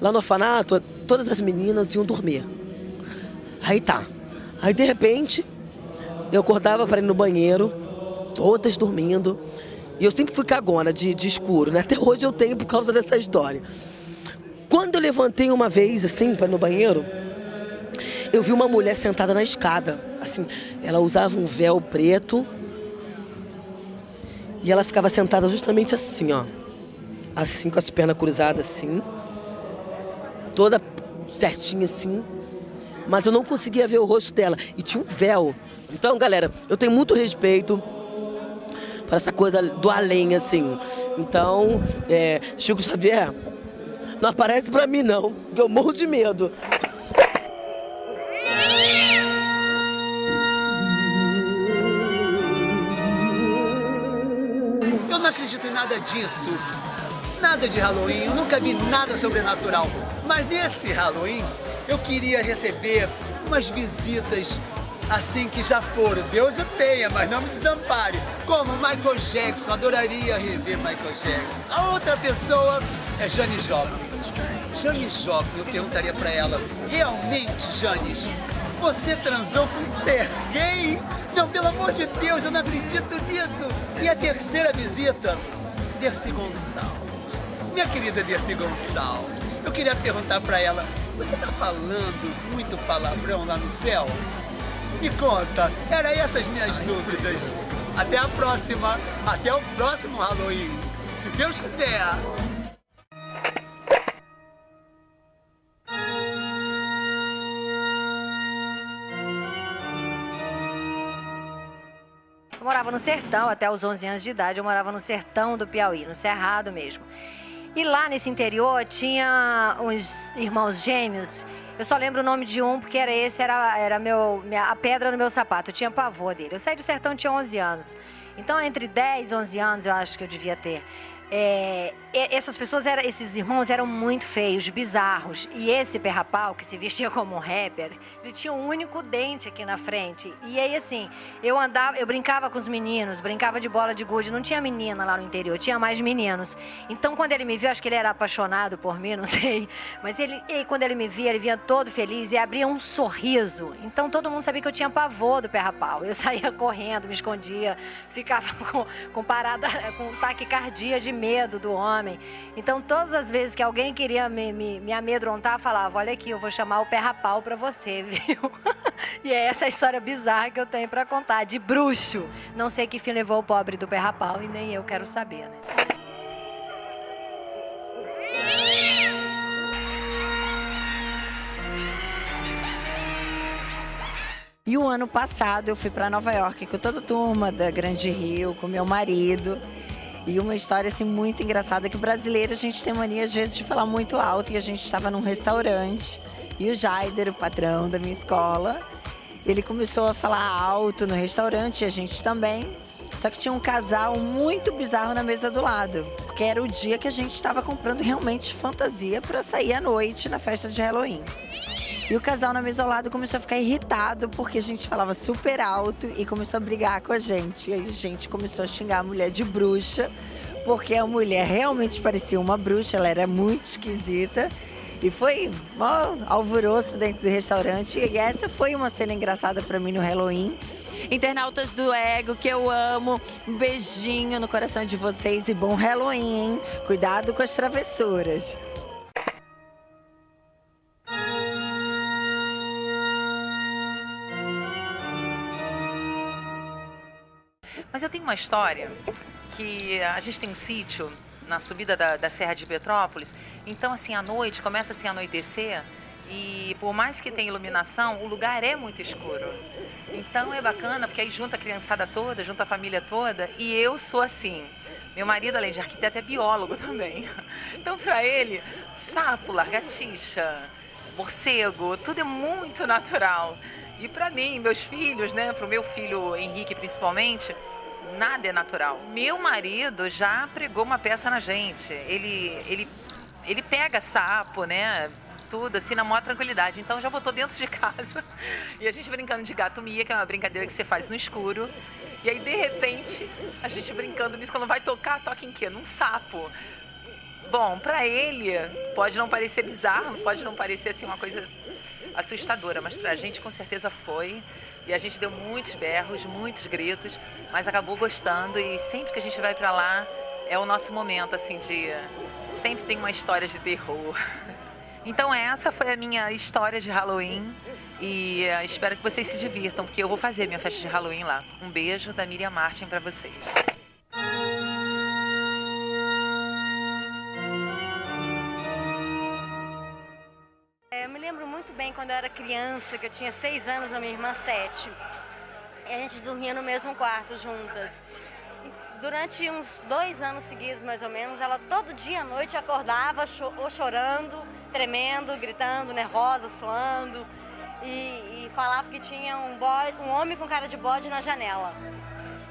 Lá no orfanato, todas as meninas iam dormir. Aí tá. Aí de repente, eu acordava para ir no banheiro, todas dormindo. E eu sempre fui cagona de escuro, né? Até hoje eu tenho por causa dessa história. Quando eu levantei uma vez, assim, para ir no banheiro, eu vi uma mulher sentada na escada. Assim, ela usava um véu preto e ela ficava sentada justamente assim, ó. Assim, com as pernas cruzadas, assim. Toda certinha, assim. Mas eu não conseguia ver o rosto dela. E tinha um véu. Então, galera, eu tenho muito respeito para essa coisa do além, assim. Então, Chico Xavier, não aparece pra mim, não. Porque eu morro de medo. Eu não acredito em nada disso. Nada de Halloween, eu nunca vi nada sobrenatural. Mas nesse Halloween, eu queria receber umas visitas assim que já foram. Deus o tenha, mas não me desampare. Como Michael Jackson, adoraria rever Michael Jackson. A outra pessoa é Janis Joplin. Janis Joplin, eu perguntaria pra ela, realmente, Janis, você transou com Serguei? Não, pelo amor de Deus, eu não acredito nisso. E a terceira visita, Dercy Gonçalves. Minha querida Dercy Gonçalves, eu queria perguntar pra ela, você tá falando muito palavrão lá no céu? Me conta, eram essas minhas dúvidas. Até a próxima, até o próximo Halloween, se Deus quiser. Eu morava no sertão, até os 11 anos de idade, eu morava no sertão do Piauí, no Cerrado mesmo. E lá nesse interior tinha uns irmãos gêmeos. Eu só lembro o nome de um, porque era a pedra no meu sapato. Eu tinha pavor dele. Eu saí do sertão, tinha 11 anos. Então, entre 10 e 11 anos, eu acho que eu devia ter. Essas pessoas, esses irmãos eram muito feios, bizarros. E esse Perra-Pau, que se vestia como um rapper, ele tinha um único dente aqui na frente. E aí, assim, eu brincava com os meninos, brincava de bola de gude. Não tinha menina lá no interior, tinha mais meninos. Então, quando ele me viu, acho que ele era apaixonado por mim, não sei. Mas quando ele me via, ele vinha todo feliz e abria um sorriso. Então, todo mundo sabia que eu tinha pavor do Perra-Pau. Eu saía correndo, me escondia, ficava com parada, com taquicardia de medo do homem. Então, todas as vezes que alguém queria me amedrontar, falava, olha aqui, eu vou chamar o Perra-Pau pra você, viu? E é essa história bizarra que eu tenho pra contar, de bruxo. Não sei que fim levou o pobre do Perra-Pau e nem eu quero saber, né? E o ano passado eu fui para Nova York com toda a turma da Grande Rio, com meu marido. E uma história assim muito engraçada, que o brasileiro a gente tem mania às vezes de falar muito alto, e a gente estava num restaurante e o Jaider, o patrão da minha escola, ele começou a falar alto no restaurante e a gente também. Só que tinha um casal muito bizarro na mesa do lado, porque era o dia que a gente estava comprando realmente fantasia para sair à noite na festa de Halloween. E o casal na mesa ao lado começou a ficar irritado porque a gente falava super alto e começou a brigar com a gente. E aí a gente começou a xingar a mulher de bruxa, porque a mulher realmente parecia uma bruxa, ela era muito esquisita. E foi alvoroço dentro do restaurante. E essa foi uma cena engraçada pra mim no Halloween. Internautas do Ego, que eu amo, um beijinho no coração de vocês e bom Halloween, hein? Cuidado com as travessuras. Mas eu tenho uma história que a gente tem um sítio na subida da Serra de Petrópolis. Então, assim, à noite, começa assim a anoitecer e por mais que tenha iluminação, o lugar é muito escuro. Então é bacana, porque aí junta a criançada toda, junta a família toda, e eu sou assim. Meu marido, além de arquiteto, é biólogo também. Então, para ele, sapo, lagartixa, morcego, tudo é muito natural. E para mim, meus filhos, né, para o meu filho Henrique principalmente, nada é natural. Meu marido já pregou uma peça na gente. Ele pega sapo, né, tudo assim, na maior tranquilidade. Então já botou dentro de casa. E a gente brincando de gato-mia, que é uma brincadeira que você faz no escuro. E aí, de repente, a gente brincando nisso, quando vai tocar, toca em quê? Num sapo. Bom, pra ele pode não parecer bizarro, pode não parecer assim uma coisa assustadora, mas pra gente com certeza foi. E a gente deu muitos berros, muitos gritos, mas acabou gostando e sempre que a gente vai pra lá é o nosso momento, assim, de... Sempre tem uma história de terror. Então essa foi a minha história de Halloween e espero que vocês se divirtam, porque eu vou fazer minha festa de Halloween lá. Um beijo da Miriam Martin pra vocês. Eu me lembro muito bem quando eu era criança, que eu tinha 6 anos, a minha irmã 7. E a gente dormia no mesmo quarto juntas. Durante uns 2 anos seguidos, mais ou menos, ela todo dia à noite acordava ou chorando, tremendo, gritando, nervosa, suando. E falava que tinha um homem com cara de bode na janela.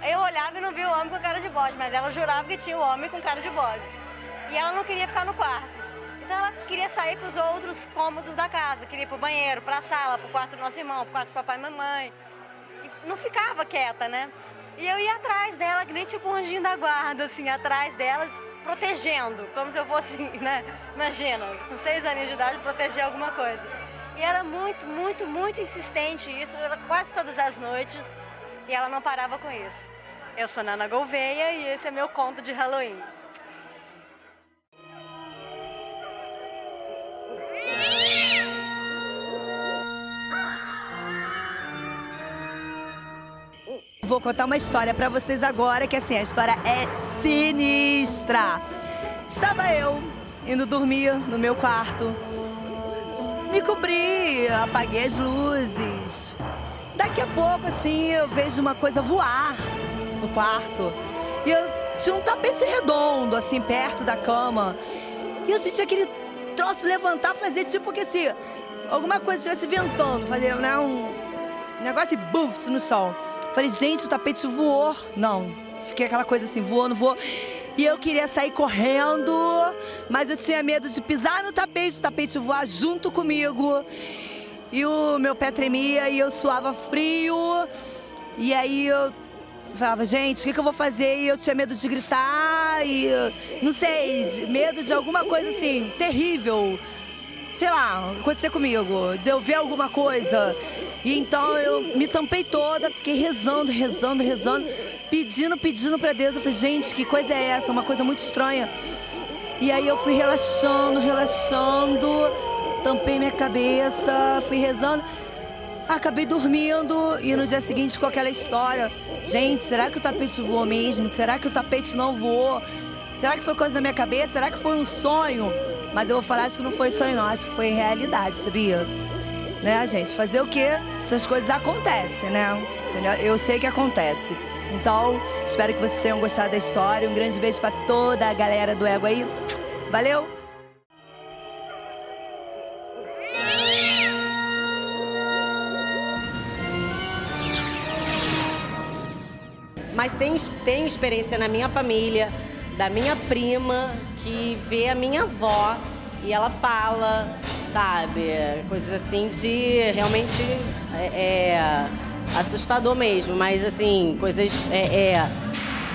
Eu olhava e não via o homem com cara de bode, mas ela jurava que tinha o homem com cara de bode. E ela não queria ficar no quarto. Então ela queria sair para os outros cômodos da casa, queria ir para o banheiro, para a sala, para o quarto do nosso irmão, para o quarto do papai e mamãe. E não ficava quieta, né? E eu ia atrás dela, que nem tipo um anjinho da guarda, assim, atrás dela, protegendo, como se eu fosse, né? Imagina, com 6 aninhos de idade, proteger alguma coisa. E era muito, muito, muito insistente isso, era quase todas as noites, e ela não parava com isso. Eu sou Nana Gouveia e esse é meu conto de Halloween. Vou contar uma história pra vocês agora, que assim, a história é sinistra. Estava eu indo dormir no meu quarto, me cobri, apaguei as luzes. Daqui a pouco, assim, eu vejo uma coisa voar no quarto. E eu tinha um tapete redondo, assim, perto da cama. E eu senti aquele troço levantar, fazer tipo que se alguma coisa estivesse ventando, fazer, né, um negócio e buf no chão. Falei, gente, o tapete voou. Não, fiquei aquela coisa assim, voou, não voou. E eu queria sair correndo, mas eu tinha medo de pisar no tapete, o tapete voar junto comigo. E o meu pé tremia e eu suava frio. E aí eu falava, gente, o que eu vou fazer? E eu tinha medo de gritar e, não sei, medo de alguma coisa assim, terrível. Sei lá, acontecer comigo, de eu ver alguma coisa. E então eu me tampei toda, fiquei rezando, pedindo pra Deus. Eu falei, gente, que coisa é essa? Uma coisa muito estranha. E aí eu fui relaxando, tampei minha cabeça, fui rezando. Acabei dormindo e no dia seguinte com aquela história. Gente, será que o tapete voou mesmo? Será que o tapete não voou? Será que foi coisa da minha cabeça? Será que foi um sonho? Mas eu vou falar, acho que não foi sonho não, acho que foi realidade, sabia? Né, gente? Fazer o quê? Essas coisas acontecem, né? Entendeu? Eu sei que acontece. Então, espero que vocês tenham gostado da história. Um grande beijo pra toda a galera do Ego aí. Valeu! Mas tem experiência na minha família, da minha prima, que vê a minha avó e ela fala, sabe, coisas assim de realmente assustador mesmo, mas assim, coisas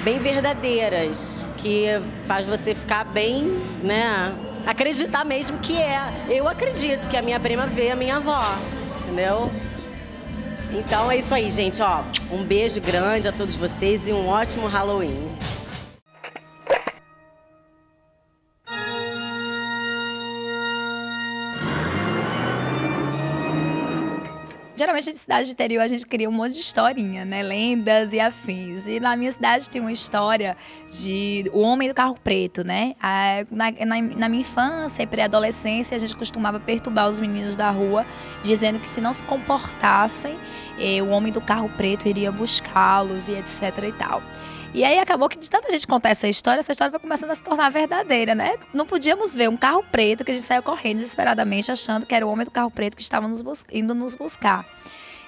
bem verdadeiras, que faz você ficar bem, né, acreditar mesmo que eu acredito que a minha prima vê a minha avó, entendeu? Então é isso aí, gente, ó, um beijo grande a todos vocês e um ótimo Halloween. Geralmente, em cidade de interior, a gente cria um monte de historinha, né? Lendas e afins. E na minha cidade tem uma história de o homem do carro preto, né? Na minha infância e pré-adolescência, a gente costumava perturbar os meninos da rua, dizendo que se não se comportassem, o homem do carro preto iria buscá-los e etc e tal. E aí acabou que de tanta gente contar essa história vai começando a se tornar verdadeira, né? Não podíamos ver um carro preto que a gente saiu correndo desesperadamente achando que era o homem do carro preto que estava indo nos buscar.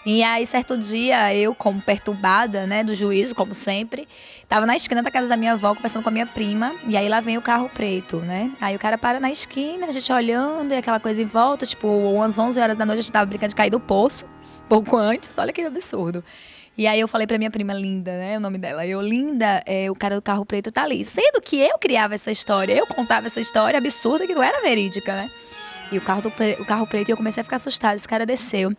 E aí, certo dia, eu, como perturbada, né, do juízo, como sempre, estava na esquina da casa da minha avó, conversando com a minha prima, e aí lá vem o carro preto, né? Aí o cara para na esquina, a gente olhando, e aquela coisa em volta, tipo, umas 11 horas da noite a gente estava brincando de cair do poço, pouco antes, olha que absurdo. E aí eu falei pra minha prima Linda, né, o nome dela. Linda, o cara do carro preto tá ali. Sendo que eu criava essa história, eu contava essa história absurda que não era verídica, né? E o carro preto, e eu comecei a ficar assustada. Esse cara desceu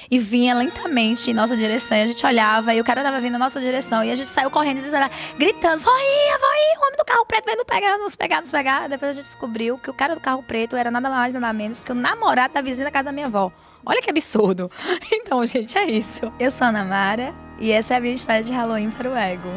e vinha lentamente em nossa direção. E a gente olhava e o cara tava vindo na nossa direção. E a gente saiu correndo, desesperado, gritando: voinha, o homem do carro preto veio nos pegar. Depois a gente descobriu que o cara do carro preto era nada mais, nada menos que o namorado da vizinha da casa da minha avó. Olha que absurdo. Então, gente, é isso. Eu sou a Ana Mara e essa é a minha história de Halloween para o Ego.